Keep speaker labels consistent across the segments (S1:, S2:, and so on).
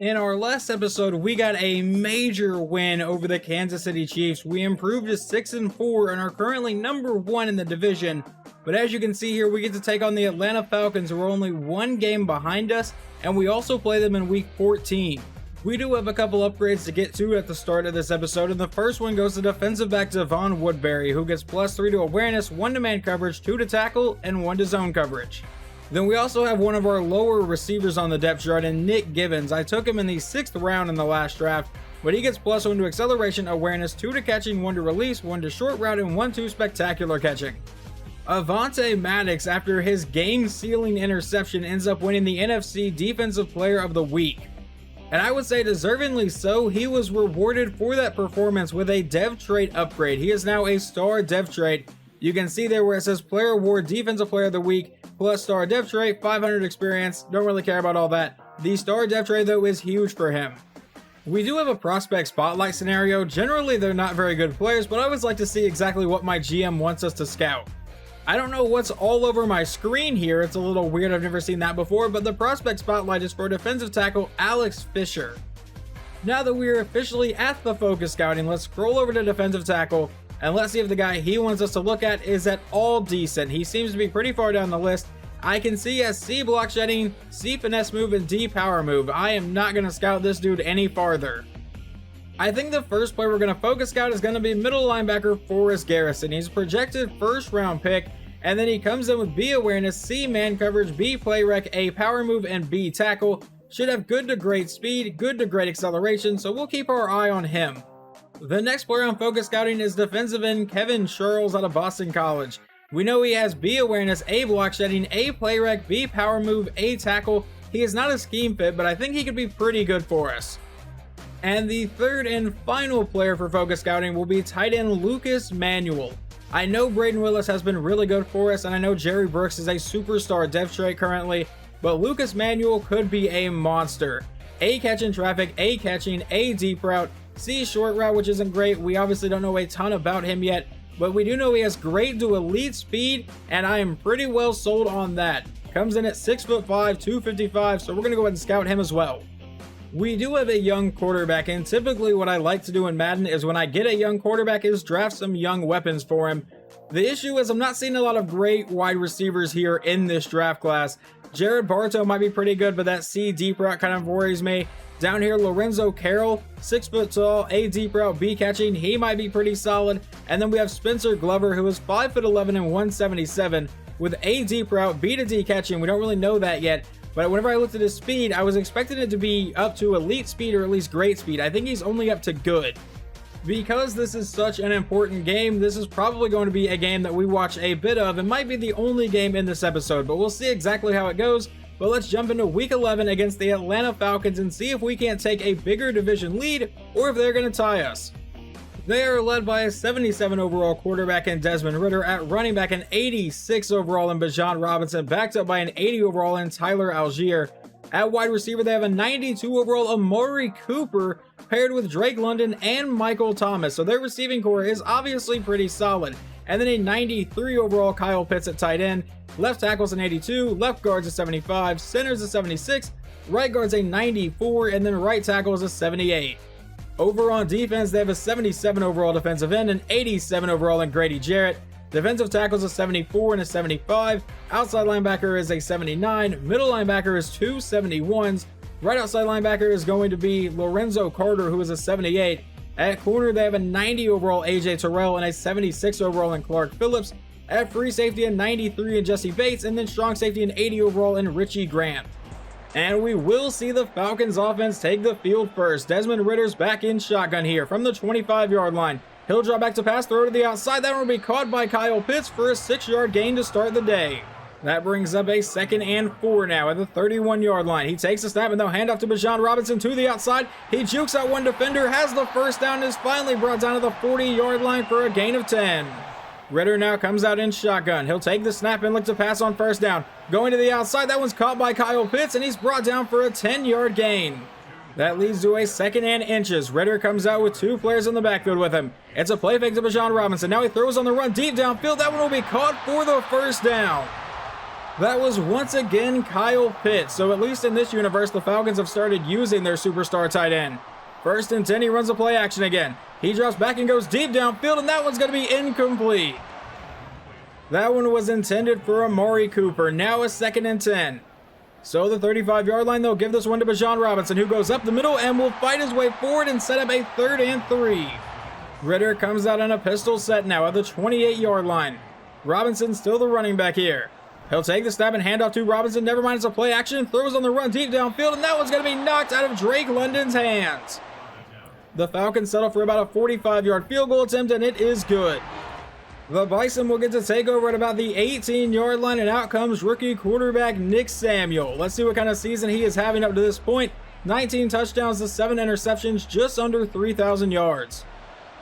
S1: In our last episode, we got a major win over the Kansas City Chiefs. We improved to 6-4 and are currently number 1 in the division. But as you can see here, we get to take on the Atlanta Falcons, who are only one game behind us, and we also play them in week 14. We do have a couple upgrades to get to at the start of this episode, and the first one goes to defensive back Devon Woodbury, who gets +3 to awareness, 1 to man coverage, 2 to tackle, and 1 to zone coverage. Then we also have one of our lower receivers on the depth chart in Nick Givens. I took him in the 6th round in the last draft, but he gets +1 to acceleration, awareness, 2 to catching, 1 to release, 1 to short route, and 1 to spectacular catching. Avonte Maddox, after his game-sealing interception, ends up winning the NFC Defensive Player of the Week. And I would say deservingly so. He was rewarded for that performance with a dev trait upgrade. He is now a star dev trait. You can see there where it says Player Award Defensive Player of the Week plus star dev trait, 500 experience. Don't really care about all that. The star dev trait though is huge for him. We do have a prospect spotlight scenario. Generally they're not very good players, but I always like to see exactly what my GM wants us to scout. I don't know what's all over my screen here. It's a little weird. I've never seen that before, but the prospect spotlight is for defensive tackle Alex Fisher. Now that we're officially at the focus scouting, let's scroll over to defensive tackle and let's see if the guy he wants us to look at is at all decent. He seems to be pretty far down the list. I can see he has C block shedding, C finesse move, and D power move. I am not going to scout this dude any farther. I think the first player we're going to focus scout is going to be middle linebacker Forrest Garrison. He's a projected first round pick, and then he comes in with B awareness, C man coverage, B play rec, A power move, and B tackle. Should have good to great speed, good to great acceleration, so we'll keep our eye on him. The next player on focus scouting is defensive end Kevin Charles out of Boston College. We know he has B awareness, A block shedding, A play rec, B power move, A tackle. He is not a scheme fit, but I think he could be pretty good for us. And the third and final player for focus scouting will be tight end Lucas Manuel. I know Braden Willis has been really good for us, and I know Jerry Brooks is a superstar dev trait currently, but Lucas Manuel could be a monster. A catch in traffic, A catching, A deep route, C short route, which isn't great. We obviously don't know a ton about him yet, but we do know he has great to elite speed, and I am pretty well sold on that. Comes in at 6'5", 255, so we're going to go ahead and scout him as well. We do have a young quarterback, and typically what I like to do in Madden is when I get a young quarterback is draft some young weapons for him. The issue is I'm not seeing a lot of great wide receivers here in this draft class. Jared Bartow might be pretty good, but that C deep route kind of worries me. Down here, Lorenzo Carroll, 6 foot tall, A deep route, B catching. He might be pretty solid. And then we have Spencer Glover, who is 5'11" and 177 with A deep route, B to D catching. We don't really know that yet. But whenever I looked at his speed, I was expecting it to be up to elite speed or at least great speed. I think he's only up to good. Because this is such an important game, this is probably going to be a game that we watch a bit of. It might be the only game in this episode, but we'll see exactly how it goes. But let's jump into week 11 against the Atlanta Falcons and see if we can't take a bigger division lead or if they're going to tie us. They are led by a 77 overall quarterback in Desmond Ridder, at running back an 86 overall in Bijan Robinson, backed up by an 80 overall in Tyler Algier. At wide receiver, they have a 92 overall Amari Cooper paired with Drake London and Michael Thomas. So their receiving core is obviously pretty solid. And then a 93 overall Kyle Pitts at tight end. Left tackle's an 82, left guard's a 75, center's a 76, right guard's a 94, and then right tackle is a 78. Over on defense, they have a 77 overall defensive end, an 87 overall in Grady Jarrett. Defensive tackle's a 74 and a 75. Outside linebacker is a 79. Middle linebacker is 2 71s. Right outside linebacker is going to be Lorenzo Carter, who is a 78. At corner, they have a 90 overall AJ Terrell and a 76 overall in Clark Phillips. At free safety, a 93 in Jesse Bates, and then strong safety, an 80 overall in Richie Grant. And we will see the Falcons offense take the field first. Desmond Ridder's back in shotgun here from the 25-yard line. He'll drop back to pass, throw to the outside. That one will be caught by Kyle Pitts for a 6-yard gain to start the day. That brings up a 2nd and 4 now at the 31-yard line. He takes the snap and they'll hand off to Bijan Robinson to the outside. He jukes out one defender, has the first down, and is finally brought down to the 40-yard line for a gain of 10. Ridder now comes out in shotgun. He'll take the snap and look to pass on first down. Going to the outside, that one's caught by Kyle Pitts, and he's brought down for a 10-yard gain. That leads to a 2nd and inches. Ridder comes out with 2 players in the backfield with him. It's a play fake to Bijan Robinson. Now he throws on the run deep downfield. That one will be caught for the first down. That was once again Kyle Pitts. So at least in this universe, the Falcons have started using their superstar tight end. 1st and 10, he runs a play action again. He drops back and goes deep downfield, and that one's going to be incomplete. That one was intended for Amari Cooper. Now a 2nd and 10. So the 35-yard line, they'll give this one to Bijan Robinson, who goes up the middle and will fight his way forward and set up a 3rd and 3. Ritter comes out on a pistol set now at the 28-yard line. Robinson still the running back here. He'll take the snap and hand off to Robinson. Never mind, it's a play action. Throws on the run deep downfield, and that one's going to be knocked out of Drake London's hands. The Falcons settle for about a 45-yard field goal attempt, and it is good. The Bison will get to take over at about the 18-yard line, and out comes rookie quarterback Nick Samuel. Let's see what kind of season he is having up to this point. 19 touchdowns to 7 interceptions, just under 3,000 yards.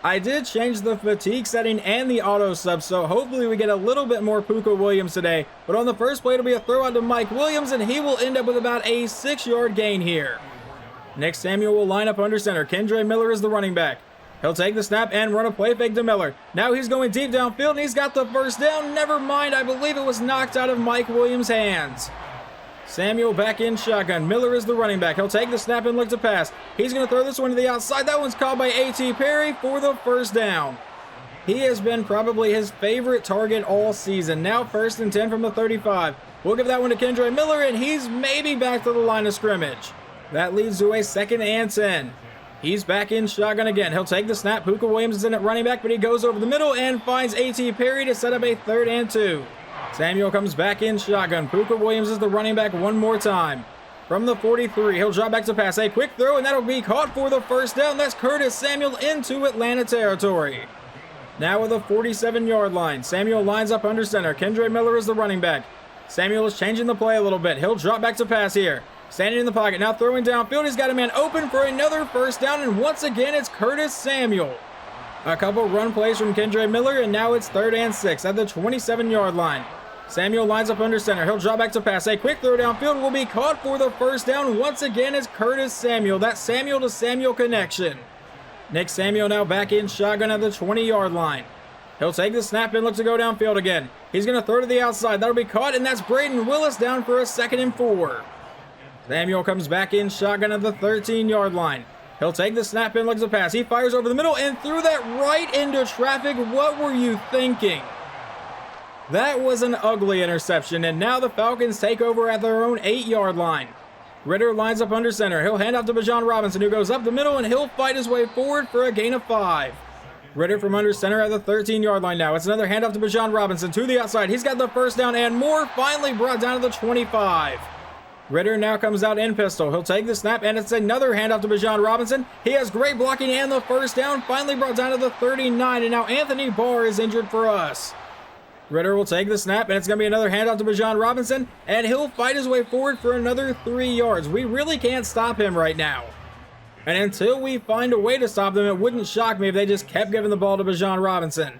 S1: I did change the fatigue setting and the auto sub, so hopefully we get a little bit more Puka Williams today. But on the first play, it'll be a throw out to Mike Williams, and he will end up with about a 6-yard gain here. Nick Samuel will line up under center. Kendre Miller is the running back. He'll take the snap and run a play fake to Miller. Now he's going deep downfield, and he's got the first down. Never mind, I believe it was knocked out of Mike Williams' hands. Samuel back in shotgun. Miller is the running back. He'll take the snap and look to pass. He's going to throw this one to the outside. That one's caught by A.T. Perry for the first down. He has been probably his favorite target all season. Now 1st and 10 from the 35. We'll give that one to Kendre Miller, and he's maybe back to the line of scrimmage. That leads to a 2nd and 10. He's back in shotgun again. He'll take the snap. Puka Williams is in at running back, but he goes over the middle and finds A.T. Perry to set up a 3rd and 2. Samuel comes back in shotgun. Puka Williams is the running back one more time. From the 43, he'll drop back to pass. A quick throw, and that'll be caught for the first down. That's Curtis Samuel into Atlanta territory. Now with a 47-yard line. Samuel lines up under center. Kendre Miller is the running back. Samuel is changing the play a little bit. He'll drop back to pass here. Standing in the pocket, now throwing downfield. He's got a man open for another first down, and once again, it's Curtis Samuel. A couple run plays from Kendre Miller, and now it's 3rd and 6 at the 27-yard line. Samuel lines up under center. He'll drop back to pass. A quick throw downfield will be caught for the first down. Once again, it's Curtis Samuel. That Samuel to Samuel connection. Nick Samuel now back in shotgun at the 20-yard line. He'll take the snap and look to go downfield again. He's going to throw to the outside. That'll be caught, and that's Braden Willis down for a 2nd and 4. Samuel comes back in shotgun at the 13-yard line. He'll take the snap and looks to pass. He fires over the middle and threw that right into traffic. What were you thinking? That was an ugly interception, and now the Falcons take over at their own 8-yard line. Ritter lines up under center. He'll hand off to Bijan Robinson, who goes up the middle, and he'll fight his way forward for a gain of 5. Ritter from under center at the 13-yard line now. It's another handoff to Bijan Robinson to the outside. He's got the first down and more, finally brought down to the 25. Ritter now comes out in pistol. He'll take the snap, and it's another handoff to Bijan Robinson. He has great blocking and the first down, finally brought down to the 39, and now Anthony Barr is injured for us. Ritter will take the snap, and it's going to be another handoff to Bijan Robinson, and he'll fight his way forward for another 3 yards. We really can't stop him right now. And until we find a way to stop them, it wouldn't shock me if they just kept giving the ball to Bijan Robinson.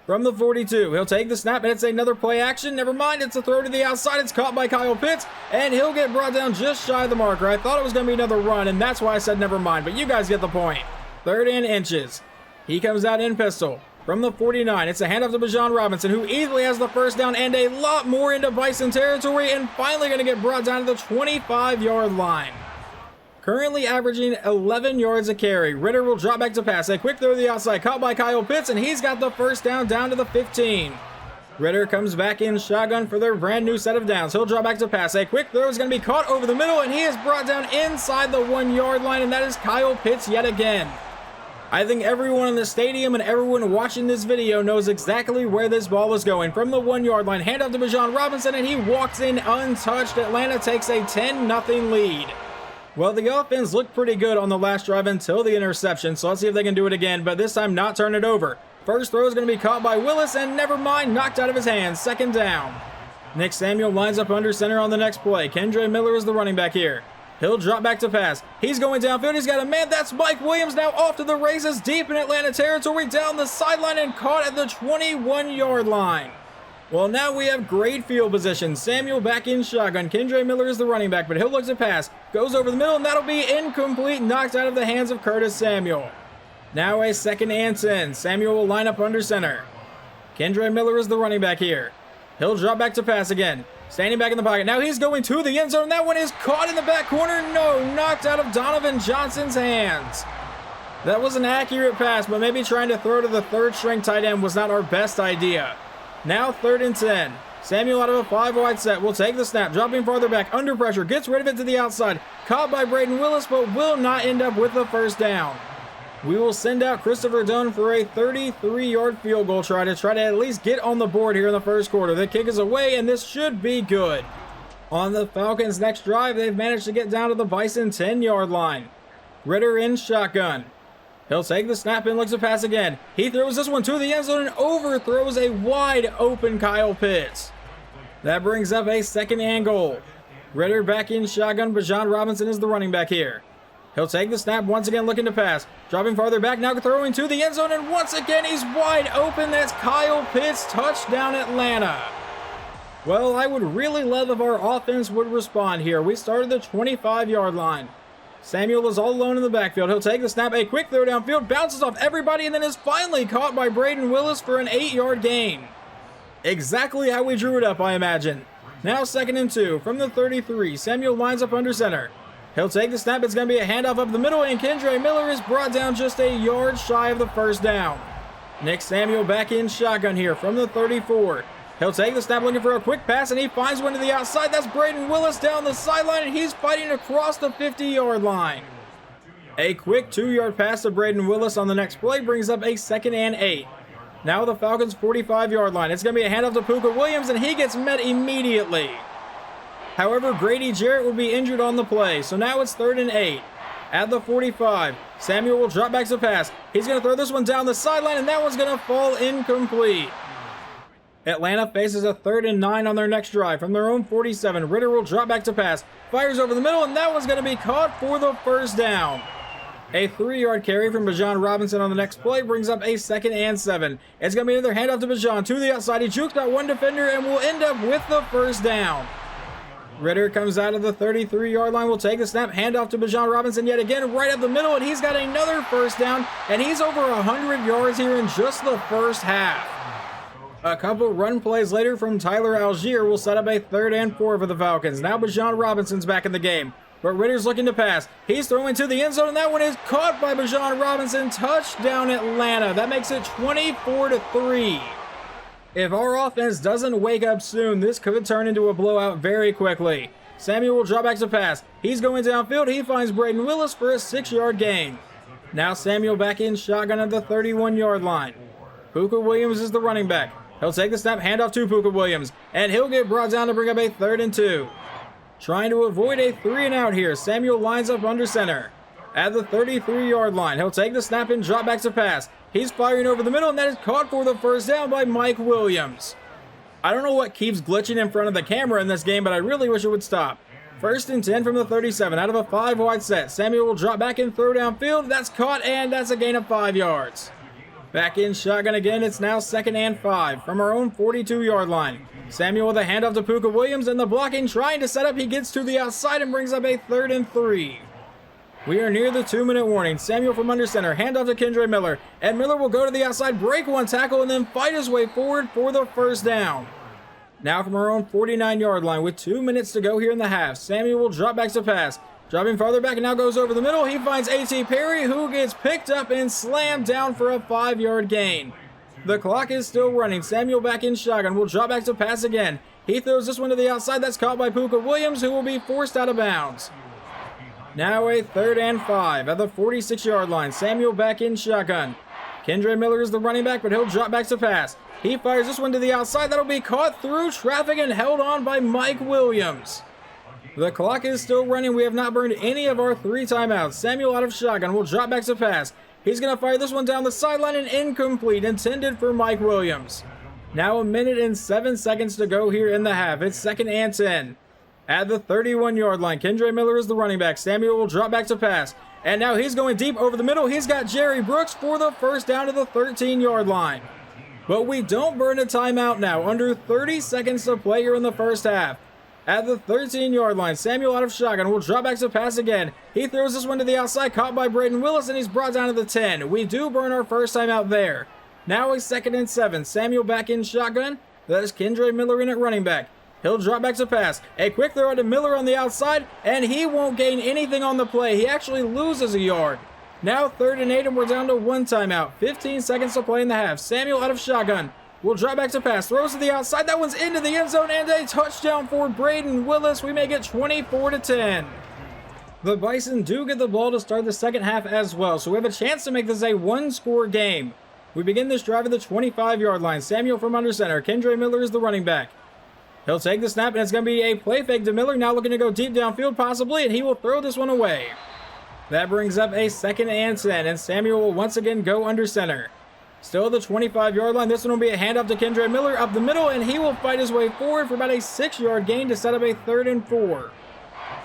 S1: From the 42, he'll take the snap, and it's another play action. Never mind, it's a throw to the outside. It's caught by Kyle Pitts, and he'll get brought down just shy of the marker. I thought it was going to be another run, and that's why I said never mind, but you guys get the point. 3rd and inches. He comes out in pistol. From the 49, it's a handoff to Bijan Robinson, who easily has the first down and a lot more into Bison territory, and finally going to get brought down to the 25-yard line. Currently averaging 11 yards a carry. Ritter will drop back to pass. A quick throw to the outside, caught by Kyle Pitts, and he's got the first down to the 15. Ritter comes back in shotgun for their brand new set of downs. He'll drop back to pass. A quick throw is going to be caught over the middle, and he is brought down inside the 1-yard line, and that is Kyle Pitts yet again. I think everyone in the stadium and everyone watching this video knows exactly where this ball is going. From the 1-yard line, handoff to Bijan Robinson, and he walks in untouched. Atlanta takes a 10-0 lead. Well, the offense looked pretty good on the last drive until the interception, so let's see if they can do it again, but this time not turn it over. First throw is going to be caught by Willis, and never mind, knocked out of his hands. 2nd down. Nick Samuel lines up under center on the next play. Kendre Miller is the running back here. He'll drop back to pass. He's going downfield. He's got a man. That's Mike Williams now off to the races deep in Atlanta territory, down the sideline and caught at the 21-yard line. Well, now we have great field position. Samuel back in shotgun. Kendre Miller is the running back, but he'll look to pass. Goes over the middle, and that'll be incomplete, knocked out of the hands of Curtis Samuel. Now a 2nd and 10. Samuel will line up under center. Kendre Miller is the running back here. He'll drop back to pass again. Standing back in the pocket. Now he's going to the end zone. That one is caught in the back corner. No, knocked out of Donovan Johnson's hands. That was an accurate pass, but maybe trying to throw to the third string tight end was not our best idea. Now 3rd and 10. Samuel out of a 5-wide set will take the snap, dropping farther back, under pressure, gets rid of it to the outside. Caught by Braden Willis, but will not end up with the first down. We will send out Christopher Dunn for a 33-yard field goal try to at least get on the board here in the first quarter. The kick is away, and this should be good. On the Falcons' next drive, they've managed to get down to the Bison 10-yard line. Ritter in shotgun. He'll take the snap and looks to pass again. He throws this one to the end zone and overthrows a wide-open Kyle Pitts. That brings up a 2nd and goal. Ritter back in shotgun, but John Robinson is the running back here. He'll take the snap once again, looking to pass. Dropping farther back, now throwing to the end zone, and once again he's wide open. That's Kyle Pitts, touchdown Atlanta. Well, I would really love if our offense would respond here. We started the 25-yard line. Samuel is all alone in the backfield. He'll take the snap, a quick throw downfield, bounces off everybody, and then is finally caught by Braden Willis for an 8-yard gain. Exactly how we drew it up, I imagine. Now 2nd and 2 from the 33. Samuel lines up under center. He'll take the snap. It's going to be a handoff up the middle, and Kendre Miller is brought down just a yard shy of the first down. Nick Samuel back in shotgun here from the 34. He'll take the snap looking for a quick pass, and he finds one to the outside. That's Braden Willis down the sideline, and he's fighting across the 50-yard line. A quick 2-yard pass to Braden Willis on the next play brings up a 2nd and 8. Now the Falcons' 45-yard line. It's going to be a handoff to Puka Williams, and he gets met immediately. However, Grady Jarrett will be injured on the play, so now it's 3rd and 8. At the 45, Samuel will drop back to pass. He's going to throw this one down the sideline, and that one's going to fall incomplete. Atlanta faces a 3rd and 9 on their next drive. From their own 47, Ritter will drop back to pass. Fires over the middle, and that one's going to be caught for the first down. A 3-yard carry from Bijan Robinson on the next play brings up a 2nd and 7. It's going to be another handoff to Bijan to the outside. He jukes out one defender and will end up with the first down. Ritter comes out of the 33-yard line, will take the snap, handoff to Bijan Robinson yet again right up the middle, and he's got another first down, and he's over 100 yards here in just the first half. A couple run plays later from Tyler Algier will set up a 3rd and 4 for the Falcons. Now Bijan Robinson's back in the game, but Ritter's looking to pass. He's throwing to the end zone, and that one is caught by Bijan Robinson. Touchdown Atlanta. That makes it 24-3. If our offense doesn't wake up soon, this could turn into a blowout very quickly. Samuel will drop back to pass. He's going downfield. He finds Braden Willis for a 6-yard gain. Now Samuel back in shotgun at the 31-yard line. Puka Williams is the running back. He'll take the snap, handoff to Puka Williams, and he'll get brought down to bring up a 3rd and 2. Trying to avoid a 3-and-out here, Samuel lines up under center. At the 33-yard line, he'll take the snap and drop back to pass. He's firing over the middle, and that is caught for the first down by Mike Williams. I don't know what keeps glitching in front of the camera in this game, but I really wish it would stop. 1st and 10 from the 37, out of a 5-wide set. Samuel will drop back and throw downfield. That's caught, and that's a gain of 5 yards. Back in shotgun again, it's now 2nd and 5 from our own 42-yard line. Samuel with a handoff to Puka Williams, and the blocking trying to set up. He gets to the outside and brings up a 3rd and 3. We are near the 2-minute warning. Samuel from under center, handoff to Kendre Miller, and Miller will go to the outside, break one tackle, and then fight his way forward for the first down. Now from our own 49-yard line with 2 minutes to go here in the half, Samuel will drop back to pass. Dropping farther back and now goes over the middle. He finds A.T. Perry, who gets picked up and slammed down for a 5-yard gain. The clock is still running. Samuel back in shotgun will drop back to pass again. He throws this one to the outside. That's caught by Puka Williams, who will be forced out of bounds. Now a 3rd and 5 at the 46-yard line. Samuel back in shotgun. Kendre Miller is the running back, but he'll drop back to pass. He fires this one to the outside. That'll be caught through traffic and held on by Mike Williams. The clock is still running. We have not burned any of our 3 timeouts. Samuel out of shotgun will drop back to pass. He's going to fire this one down the sideline and incomplete, intended for Mike Williams. Now 1 minute and 7 seconds to go here in the half. It's 2nd and 10. At the 31-yard line, Kendre Miller is the running back. Samuel will drop back to pass. And now he's going deep over the middle. He's got Jerry Brooks for the first down to the 13-yard line. But we don't burn a timeout now. Under 30 seconds to play here in the first half. At the 13-yard line, Samuel out of shotgun will drop back to pass again. He throws this one to the outside, caught by Braden Willis, and he's brought down to the 10. We do burn our first timeout there. Now a 2nd and 7. Samuel back in shotgun. That is Kendre Miller in at running back. He'll drop back to pass. A quick throw to Miller on the outside, and he won't gain anything on the play. He actually loses a yard. Now 3rd and 8, and we're down to 1 timeout. 15 seconds to play in the half. Samuel out of shotgun. Will drop back to pass. Throws to the outside. That one's into the end zone, and a touchdown for Braden Willis. We make it 24-10. The Bison do get the ball to start the second half as well, so we have a chance to make this a one-score game. We begin this drive at the 25-yard line. Samuel from under center. Kendre Miller is the running back. He'll take the snap, and it's going to be a play fake to Miller. Now looking to go deep downfield possibly, and he will throw this one away. That brings up a 2nd and 10, and Samuel will once again go under center. Still at the 25-yard line. This one will be a handoff to Kendre Miller up the middle, and he will fight his way forward for about a 6-yard gain to set up a 3rd and 4.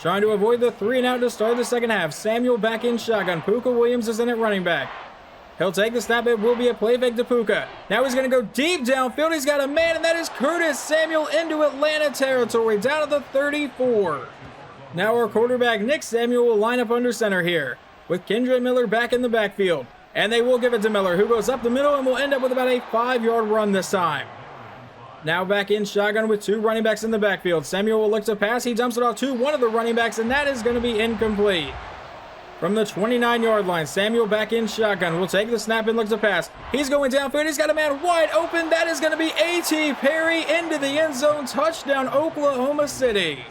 S1: Trying to avoid the 3 and out to start the second half. Samuel back in shotgun. Puka Williams is in at running back. He'll take the snap. It will be a play fake to Puka. Now he's going to go deep downfield. He's got a man, and that is Curtis Samuel into Atlanta territory, down at the 34. Now our quarterback, Nick Samuel, will line up under center here, with Kendre Miller back in the backfield. And they will give it to Miller, who goes up the middle and will end up with about a 5-yard run this time. Now back in shotgun with 2 running backs in the backfield. Samuel will look to pass. He dumps it off to one of the running backs, and that is going to be incomplete. From the 29-yard line, Samuel back in shotgun. Will take the snap and look to pass. He's going downfield. He's got a man wide open. That is going to be A.T. Perry into the end zone. Touchdown, Oklahoma City.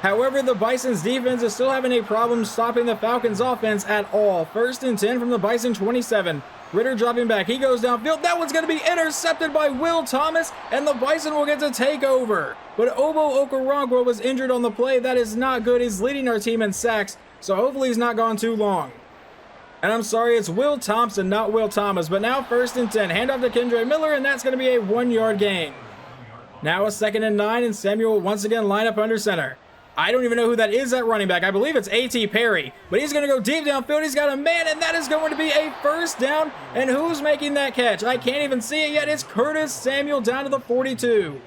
S1: However, the Bisons defense is still having a problem stopping the Falcons offense at all. 1st and 10 from the Bison 27. Ritter dropping back. He goes downfield. That one's going to be intercepted by Will Thomas, and the Bison will get to take over. But Obo Okoronkwo was injured on the play. That is not good. He's leading our team in sacks, so hopefully he's not gone too long. And I'm sorry, it's Will Thompson, not Will Thomas. But now 1st and 10. Handoff to Kendre Miller, and that's going to be a 1-yard gain. Now a 2nd and 9, and Samuel will once again line up under center. I don't even know who that is at running back. I believe it's A.T. Perry. But he's going to go deep downfield. He's got a man, and that is going to be a 1st down. And who's making that catch? I can't even see it yet. It's Curtis Samuel down to the 42.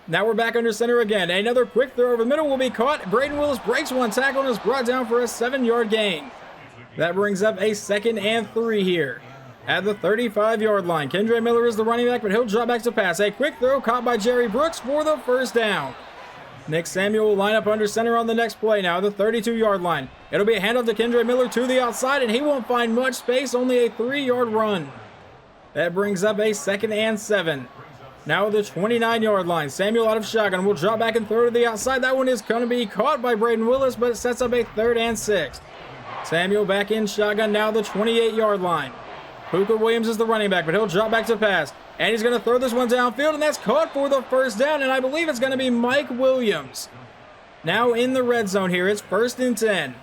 S1: Now we're back under center again. Another quick throw over the middle will be caught. Braden Willis breaks one tackle and is brought down for a 7-yard gain. That brings up a 2nd and 3 here. At the 35-yard line, Kendre Miller is the running back, but he'll drop back to pass. A quick throw caught by Jerry Brooks for the 1st down. Nick Samuel will line up under center on the next play now, the 32-yard line. It'll be a handoff to Kendre Miller to the outside, and he won't find much space, only a 3-yard run. That brings up a 2nd and 7. Now the 29-yard line. Samuel out of shotgun will drop back and throw to the outside. That one is going to be caught by Braden Willis, but it sets up a 3rd and 6. Samuel back in shotgun, now the 28-yard line. Puka Williams is the running back, but he'll drop back to pass. And he's going to throw this one downfield, and that's caught for the 1st down, and I believe it's going to be Mike Williams. Now in the red zone here, it's 1st and 10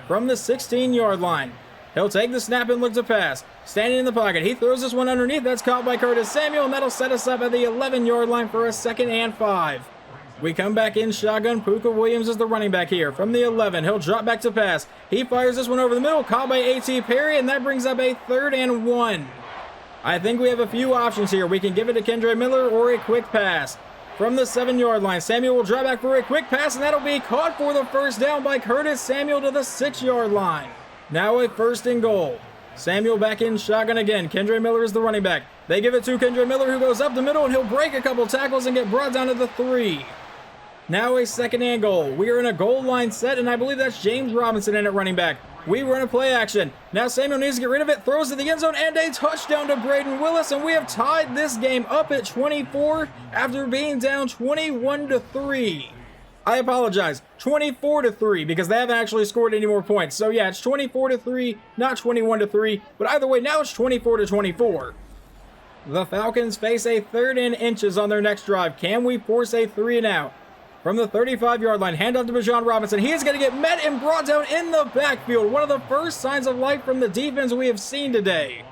S1: from the 16-yard line. He'll take the snap and look to pass. Standing in the pocket, he throws this one underneath. That's caught by Curtis Samuel, and that'll set us up at the 11-yard line for a 2nd and 5. We come back in shotgun. Puka Williams is the running back here. From the 11, he'll drop back to pass. He fires this one over the middle, caught by A.T. Perry, and that brings up a 3rd and 1. I think we have a few options here. We can give it to Kendre Miller or a quick pass. From the 7-yard line, Samuel will drop back for a quick pass, and that'll be caught for the 1st down by Curtis Samuel to the 6-yard line. Now a 1st and goal. Samuel back in shotgun again. Kendre Miller is the running back. They give it to Kendre Miller, who goes up the middle, and he'll break a couple tackles and get brought down to the 3. Now a 2nd and goal. We are in a goal line set, and I believe that's James Robinson in at running back. We run a play action. Now Samuel needs to get rid of it, throws to the end zone, and a touchdown to Braden Willis, and we have tied this game up at 24 after being down 21-3. I apologize, 24-3, because they haven't actually scored any more points. So yeah, it's 24-3, not 21-3, but either way, now it's 24-24. The Falcons face a 3rd and inches on their next drive. Can we force a 3 and out? From the 35-yard line, handoff to Bijan Robinson. He is going to get met and brought down in the backfield. One of the first signs of life from the defense we have seen today.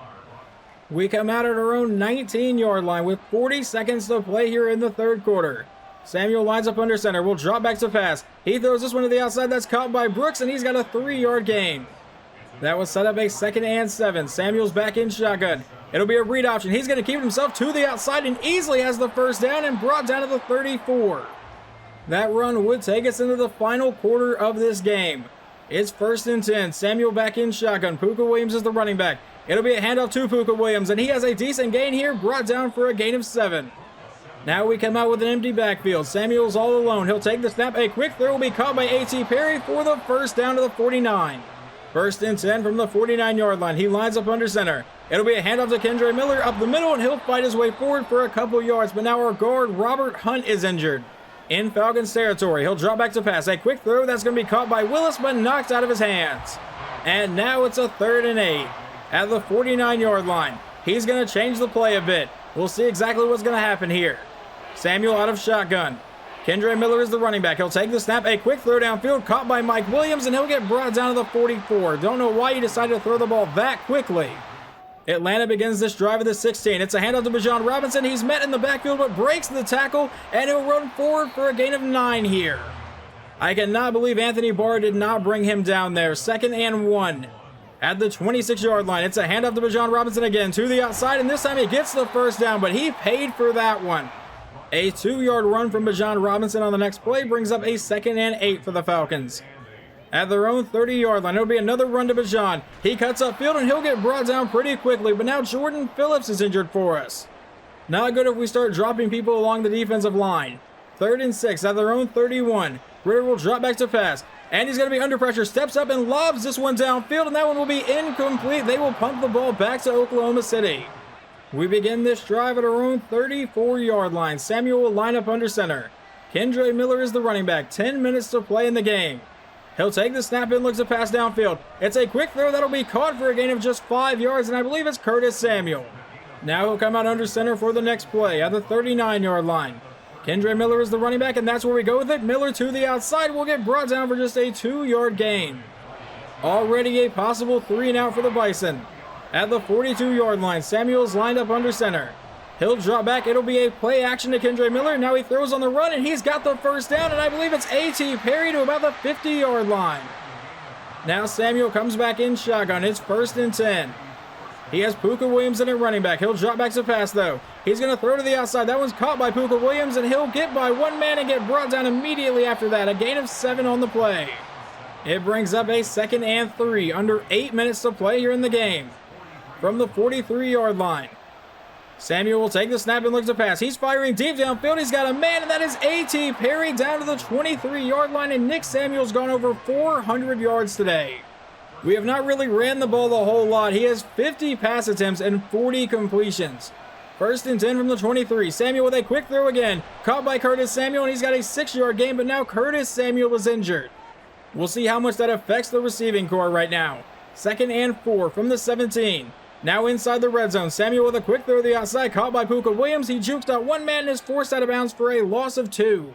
S1: We come out at our own 19-yard line with 40 seconds to play here in the 3rd quarter. Samuel lines up under center. Will drop back to pass. He throws this one to the outside. That's caught by Brooks, and he's got a 3-yard gain. That will set up a 2nd and 7. Samuel's back in shotgun. It'll be a read option. He's going to keep himself to the outside and easily has the 1st down and brought down to the 34. That run would take us into the final quarter of this game. It's 1st and 10. Samuel back in shotgun. Puka Williams is the running back. It'll be a handoff to Puka Williams, and he has a decent gain here, brought down for a gain of 7. Now we come out with an empty backfield. Samuel's all alone. He'll take the snap. A quick throw will be caught by A.T. Perry for the first down to the 49. First and 10 from the 49-yard line. He lines up under center. It'll be a handoff to Kendre Miller up the middle, and he'll fight his way forward for a couple yards. But now our guard, Robert Hunt, is injured. In Falcons territory, he'll drop back to pass. A quick throw that's going to be caught by Willis, but knocked out of his hands. And now it's a 3rd and 8 at the 49-yard line. He's going to change the play a bit. We'll see exactly what's going to happen here. Samuel out of shotgun. Kendre Miller is the running back. He'll take the snap. A quick throw downfield caught by Mike Williams, and he'll get brought down to the 44. Don't know why he decided to throw the ball that quickly. Atlanta begins this drive at the 16. It's a handoff to Bijan Robinson. He's met in the backfield but breaks the tackle, and he'll run forward for a gain of 9 here. I cannot believe Anthony Barr did not bring him down there. 2nd and 1 at the 26-yard line. It's a handoff to Bijan Robinson again to the outside, and this time he gets the first down, but he paid for that one. A 2-yard run from Bijan Robinson on the next play brings up a 2nd and 8 for the Falcons. At their own 30-yard line, it'll be another run to Bijan. He cuts upfield, and he'll get brought down pretty quickly, but now Jordan Phillips is injured for us. Not good if we start dropping people along the defensive line. 3rd and 6 at their own 31. Ritter will drop back to pass, and he's going to be under pressure. Steps up and lobs this one downfield, and that one will be incomplete. They will pump the ball back to Oklahoma City. We begin this drive at our own 34-yard line. Samuel will line up under center. Kendre Miller is the running back. 10 minutes to play in the game. He'll take the snap and looks to pass downfield. It's a quick throw that'll be caught for a gain of just 5 yards, and I believe it's Curtis Samuel. Now he'll come out under center for the next play at the 39-yard line. Kendre Miller is the running back, and that's where we go with it. Miller to the outside will get brought down for just a 2-yard gain. Already a possible 3-and-out for the Bison. At the 42-yard line, Samuel's lined up under center. He'll drop back. It'll be a play action to Kendre Miller. Now he throws on the run, and he's got the first down, and I believe it's A.T. Perry to about the 50-yard line. Now Samuel comes back in shotgun. It's 1st and 10. He has Puka Williams in at running back. He'll drop back to pass, though. He's going to throw to the outside. That one's caught by Puka Williams, and he'll get by one man and get brought down immediately after that. A gain of 7 on the play. It brings up a 2nd and 3. Under 8 minutes to play here in the game. From the 43-yard line, Samuel will take the snap and looks to pass. He's firing deep downfield. He's got a man, and that is A.T. Perry down to the 23-yard line, and Nick Samuel's gone over 400 yards today. We have not really ran the ball a whole lot. He has 50 pass attempts and 40 completions. 1st and 10 from the 23. Samuel with a quick throw again. Caught by Curtis Samuel, and he's got a 6-yard gain, but now Curtis Samuel is injured. We'll see how much that affects the receiving core right now. 2nd and 4 from the 17. Now inside the red zone, Samuel with a quick throw to the outside, caught by Puka Williams. He jukes out one man and is forced out of bounds for a loss of 2.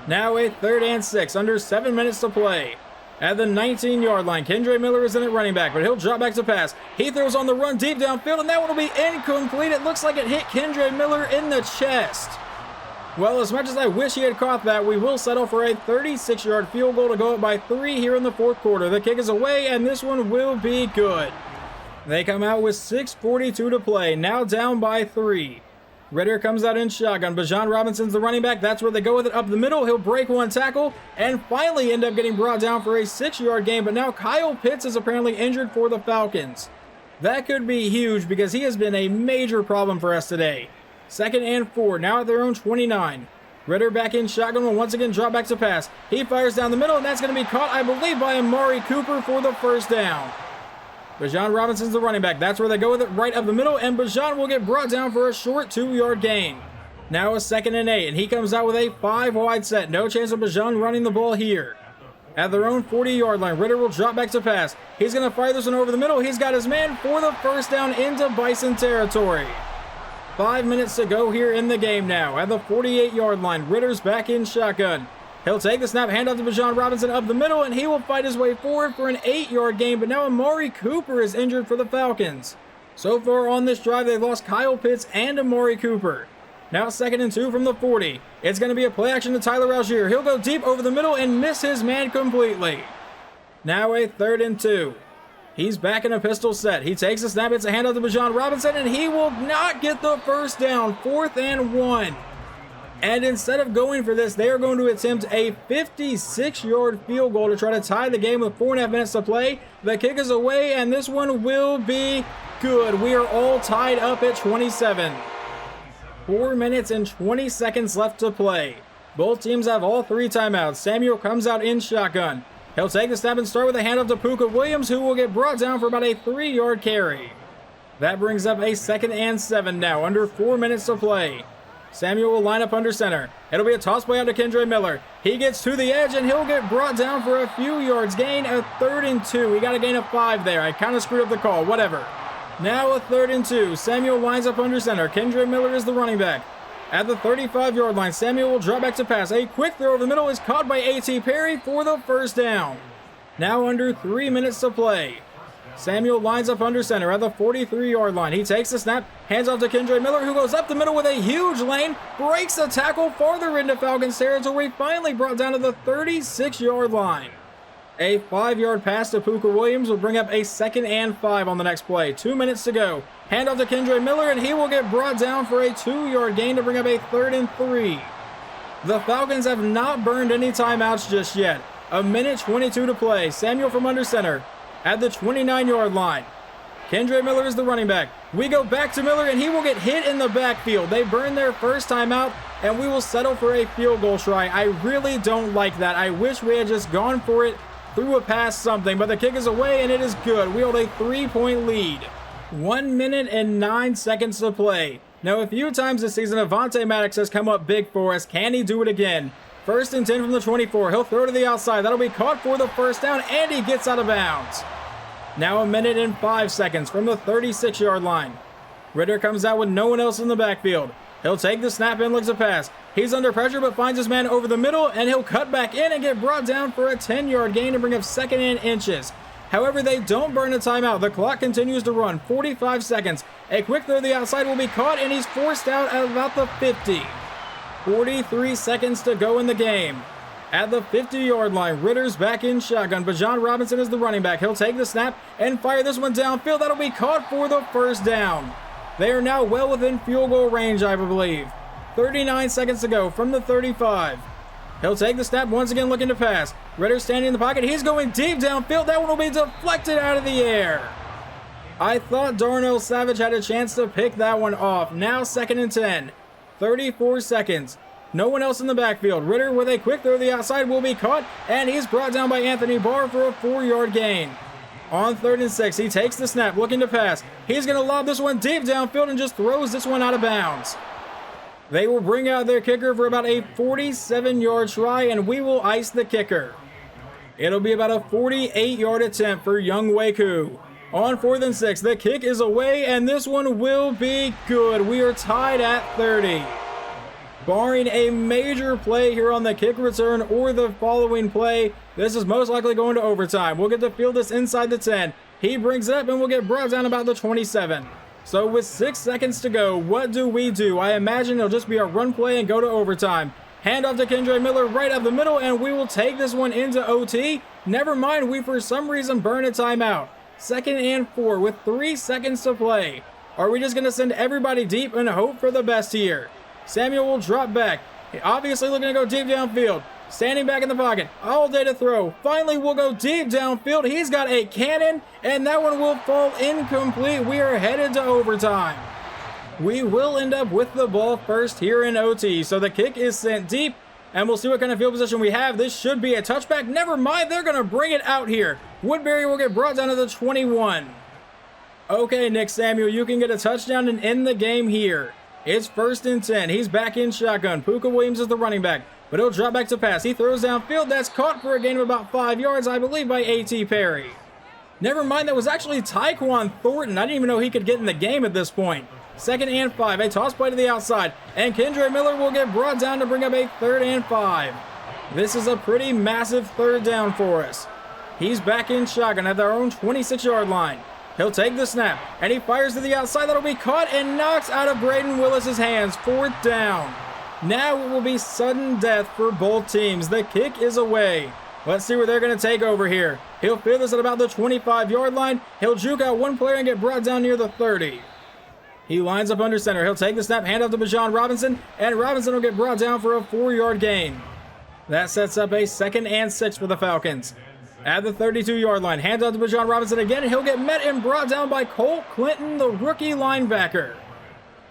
S1: Now a 3rd and 6, under 7 minutes to play. At the 19-yard line, Kendre Miller is in at running back, but he'll drop back to pass. He throws on the run deep downfield, and that one will be incomplete. It looks like it hit Kendre Miller in the chest. Well, as much as I wish he had caught that, we will settle for a 36-yard field goal to go up by 3 here in the 4th quarter. The kick is away, and this one will be good. They come out with 6:42 to play, now down by 3. Ritter comes out in shotgun. Bijan Robinson's the running back. That's where they go with it up the middle. He'll break one tackle and finally end up getting brought down for a 6-yard gain. But now Kyle Pitts is apparently injured for the Falcons. That could be huge because he has been a major problem for us today. 2nd and 4, now at their own 29. Ritter back in shotgun will once again drop back to pass. He fires down the middle, and that's going to be caught, I believe, by Amari Cooper for the first down. Bijan Robinson's the running back. That's where they go with it, right up the middle, and Bijan will get brought down for a short 2-yard gain. Now a 2nd and 8, and he comes out with a 5-wide set. No chance of Bijan running the ball here. At their own 40-yard line, Ritter will drop back to pass. He's going to fire this one over the middle. He's got his man for the first down into Bison territory. 5 minutes to go here in the game now. At the 48-yard line, Ritter's back in shotgun. He'll take the snap, hand off to Bijan Robinson up the middle, and he will fight his way forward for an 8-yard gain, but now Amari Cooper is injured for the Falcons. So far on this drive, they've lost Kyle Pitts and Amari Cooper. Now 2nd and 2 from the 40. It's going to be a play action to Tyler Algier. He'll go deep over the middle and miss his man completely. Now a 3rd and 2. He's back in a pistol set. He takes the snap, it's a handoff to Bijan Robinson, and he will not get the first down. 4th and 1. And instead of going for this, they are going to attempt a 56-yard field goal to try to tie the game with 4.5 minutes to play. The kick is away, and this one will be good. We are all tied up at 27. 4 minutes and 20 seconds left to play. Both teams have all 3 timeouts. Samuel comes out in shotgun. He'll take the snap and start with a handoff to Puka Williams, who will get brought down for about a 3-yard carry. That brings up a 2nd and 7 now, under 4 minutes to play. Samuel will line up under center. It'll be a toss play out to Kendre Miller. He gets to the edge and he'll get brought down for a few yards. Gain a 3rd and 2. We got a gain of 5 there. I kind of screwed up the call. Whatever. Now a 3rd and 2. Samuel lines up under center. Kendre Miller is the running back. At the 35-yard line, Samuel will drop back to pass. A quick throw over the middle is caught by A.T. Perry for the first down. Now under 3 minutes to play. Samuel lines up under center at the 43-yard line. He takes the snap, hands off to Kendre Miller, who goes up the middle with a huge lane, breaks the tackle farther into Falcons territory, finally brought down to the 36-yard line. A 5-yard pass to Puka Williams will bring up a 2nd and 5 on the next play. 2 minutes to go. Hand off to Kendre Miller, and he will get brought down for a 2-yard gain to bring up a 3rd and 3. The Falcons have not burned any timeouts just yet. A minute 22 to play. Samuel from under center at the 29-yard line. Kendre Miller is the running back. We go back to Miller, and he will get hit in the backfield. They burn their first timeout, and we will settle for a field goal try. I really don't like that. I wish we had just gone for it, threw a pass, something, but the kick is away, and it is good. We hold a 3-point lead. 1 minute and 9 seconds to play. Now, a few times this season, Avonte Maddox has come up big for us. Can he do it again? 1st and 10 from the 24. He'll throw to the outside. That'll be caught for the first down, and he gets out of bounds. Now a minute and 5 seconds from the 36-yard line. Ritter comes out with no one else in the backfield. He'll take the snap and looks to pass. He's under pressure but finds his man over the middle, and he'll cut back in and get brought down for a 10-yard gain to bring up 2nd and inches. However, they don't burn a timeout. The clock continues to run. 45 seconds. A quick throw to the outside will be caught, and he's forced out at about the 50. 43 seconds to go in the game. At the 50-yard line, Ritter's back in shotgun. Bijan Robinson is the running back. He'll take the snap and fire this one downfield. That'll be caught for the first down. They are now well within field goal range, I believe. 39 seconds to go from the 35. He'll take the snap, once again looking to pass. Ritter standing in the pocket. He's going deep downfield. That one will be deflected out of the air. I thought Darnell Savage had a chance to pick that one off. Now 2nd and 10. 34 seconds. No one else in the backfield. Ritter with a quick throw to the outside will be caught, and he's brought down by Anthony Barr for a 4-yard gain. On 3rd and 6, he takes the snap, looking to pass. He's going to lob this one deep downfield and just throws this one out of bounds. They will bring out their kicker for about a 47-yard try, and we will ice the kicker. It'll be about a 48-yard attempt for Young Waku. On 4th and 6, the kick is away, and this one will be good. We are tied at 30. Barring a major play here on the kick return or the following play, this is most likely going to overtime. We'll get to field this inside the 10. He brings it up, and we'll get brought down about the 27. So with 6 seconds to go, what do we do? I imagine it'll just be a run play and go to overtime. Hand off to Kendre Miller right up the middle, and we will take this one into OT. Never mind, we for some reason burn a timeout. 2nd and 4 with 3 seconds to play. Are we just going to send everybody deep and hope for the best here? Samuel will drop back. Obviously looking to go deep downfield. Standing back in the pocket. All day to throw. Finally will go deep downfield. He's got a cannon, and that one will fall incomplete. We are headed to overtime. We will end up with the ball first here in OT. So the kick is sent deep, and we'll see what kind of field position we have. This should be a touchback. Never mind, they're going to bring it out here. Woodbury will get brought down to the 21. Okay, Nick Samuel, you can get a touchdown and end the game here. It's 1st and 10. He's back in shotgun. Puka Williams is the running back, but he'll drop back to pass. He throws downfield. That's caught for a gain of about 5 yards, I believe, by A.T. Perry. Never mind, that was actually Tyquan Thornton. I didn't even know he could get in the game at this point. 2nd and 5. A toss play to the outside, and Kendre Miller will get brought down to bring up a 3rd and 5. This is a pretty massive 3rd down for us. He's back in shotgun at their own 26-yard line. He'll take the snap, and he fires to the outside. That'll be caught and knocks out of Braden Willis's hands. 4th down. Now it will be sudden death for both teams. The kick is away. Let's see where they're going to take over here. He'll field this at about the 25-yard line. He'll juke out one player and get brought down near the 30. He lines up under center. He'll take the snap, hand off to Bijan Robinson, and Robinson will get brought down for a 4-yard gain. That sets up a 2nd and 6 for the Falcons. At the 32-yard line, hands off to Bijan Robinson again, and he'll get met and brought down by Colt Clinton, the rookie linebacker.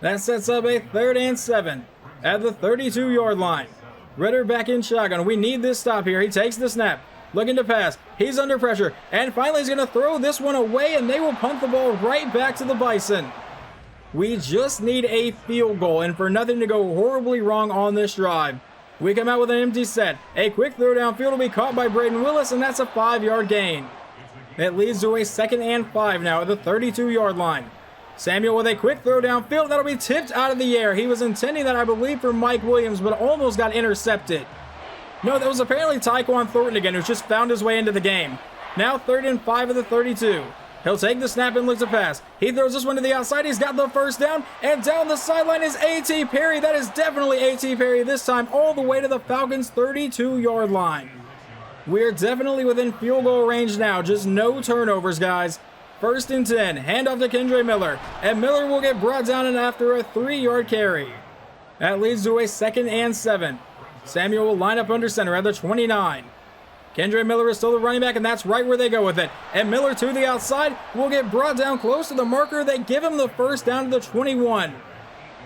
S1: That sets up a 3rd and 7 at the 32-yard line. Ritter back in shotgun. We need this stop here. He takes the snap. Looking to pass. He's under pressure. And finally he's going to throw this one away, and they will punt the ball right back to the Bison. We just need a field goal, and for nothing to go horribly wrong on this drive. We come out with an empty set. A quick throw downfield will be caught by Braden Willis, and that's a 5-yard gain. It leads to a 2nd and 5 now at the 32-yard line. Samuel with a quick throw downfield. That'll be tipped out of the air. He was intending that, I believe, for Mike Williams, but almost got intercepted. No, that was apparently Tyquan Thornton again, who's just found his way into the game. Now 3rd and 5 at the 32. He'll take the snap and look to pass. He throws this one to the outside. He's got the first down, and down the sideline is A.T. Perry. That is definitely A.T. Perry this time, all the way to the Falcons' 32-yard line. We're definitely within field goal range now. Just no turnovers, guys. 1st and 10. Handoff to Kendre Miller. And Miller will get brought down and after a 3-yard carry. That leads to a 2nd and 7. Samuel will line up under center at the 29. Kendre Miller is still the running back, and that's right where they go with it. And Miller to the outside will get brought down close to the marker. They give him the first down to the 21.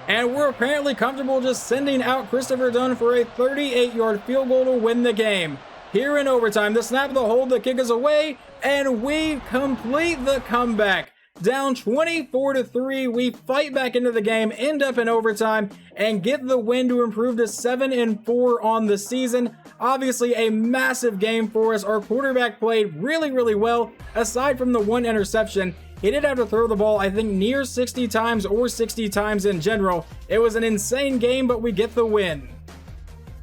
S1: And we're apparently comfortable just sending out Christopher Dunn for a 38-yard field goal to win the game. Here in overtime, the snap, the hold, the kick is away, and we complete the comeback. Down 24-3, we fight back into the game, end up in overtime, and get the win to improve to 7-4 on the season. Obviously, a massive game for us. Our quarterback played really well, aside from the one interception. He did have to throw the ball, I think, near 60 times or 60 times in general. It was an insane game, but we get the win.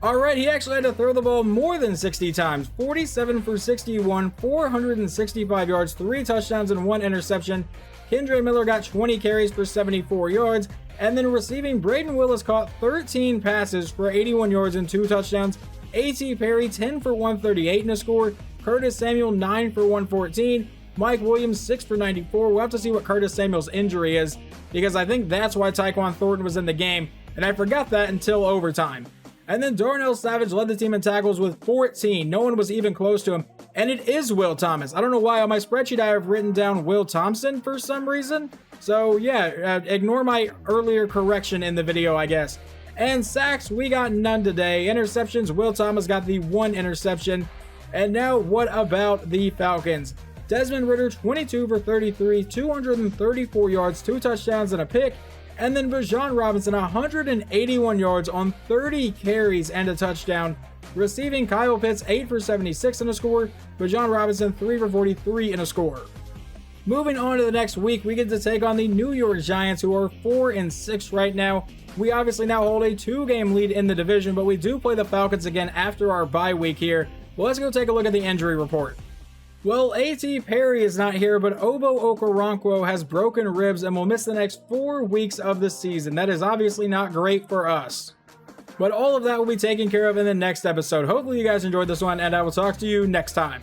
S1: Alright, he actually had to throw the ball more than 60 times. 47 for 61, 465 yards, 3 touchdowns, and 1 interception. Kendre Miller got 20 carries for 74 yards. And then receiving, Braden Willis caught 13 passes for 81 yards and 2 touchdowns. A.T. Perry, 10 for 138 in a score. Curtis Samuel, 9 for 114. Mike Williams, 6 for 94. We'll have to see what Curtis Samuel's injury is, because I think that's why Tyquan Thornton was in the game, and I forgot that until overtime. And then Darnell Savage led the team in tackles with 14. No one was even close to him. And it is Will Thomas. I don't know why on my spreadsheet I have written down Will Thompson for some reason. So yeah, ignore my earlier correction in the video, I guess. And sacks, we got none today. Interceptions, Will Thomas got the 1 interception. And now what about the Falcons? Desmond Ritter, 22 for 33, 234 yards, 2 touchdowns, and a pick. And then Bijan Robinson, 181 yards on 30 carries and a touchdown. Receiving, Kyle Pitts, 8 for 76 in a score. Bijan Robinson, 3 for 43 in a score. Moving on to the next week, we get to take on the New York Giants, who are 4-6 right now. We obviously now hold a 2-game lead in the division, but we do play the Falcons again after our bye week here. Well, let's go take a look at the injury report. Well, A.T. Perry is not here, but Obo Okoronkwo has broken ribs and will miss the next 4 weeks of the season. That is obviously not great for us. But all of that will be taken care of in the next episode. Hopefully you guys enjoyed this one, and I will talk to you next time.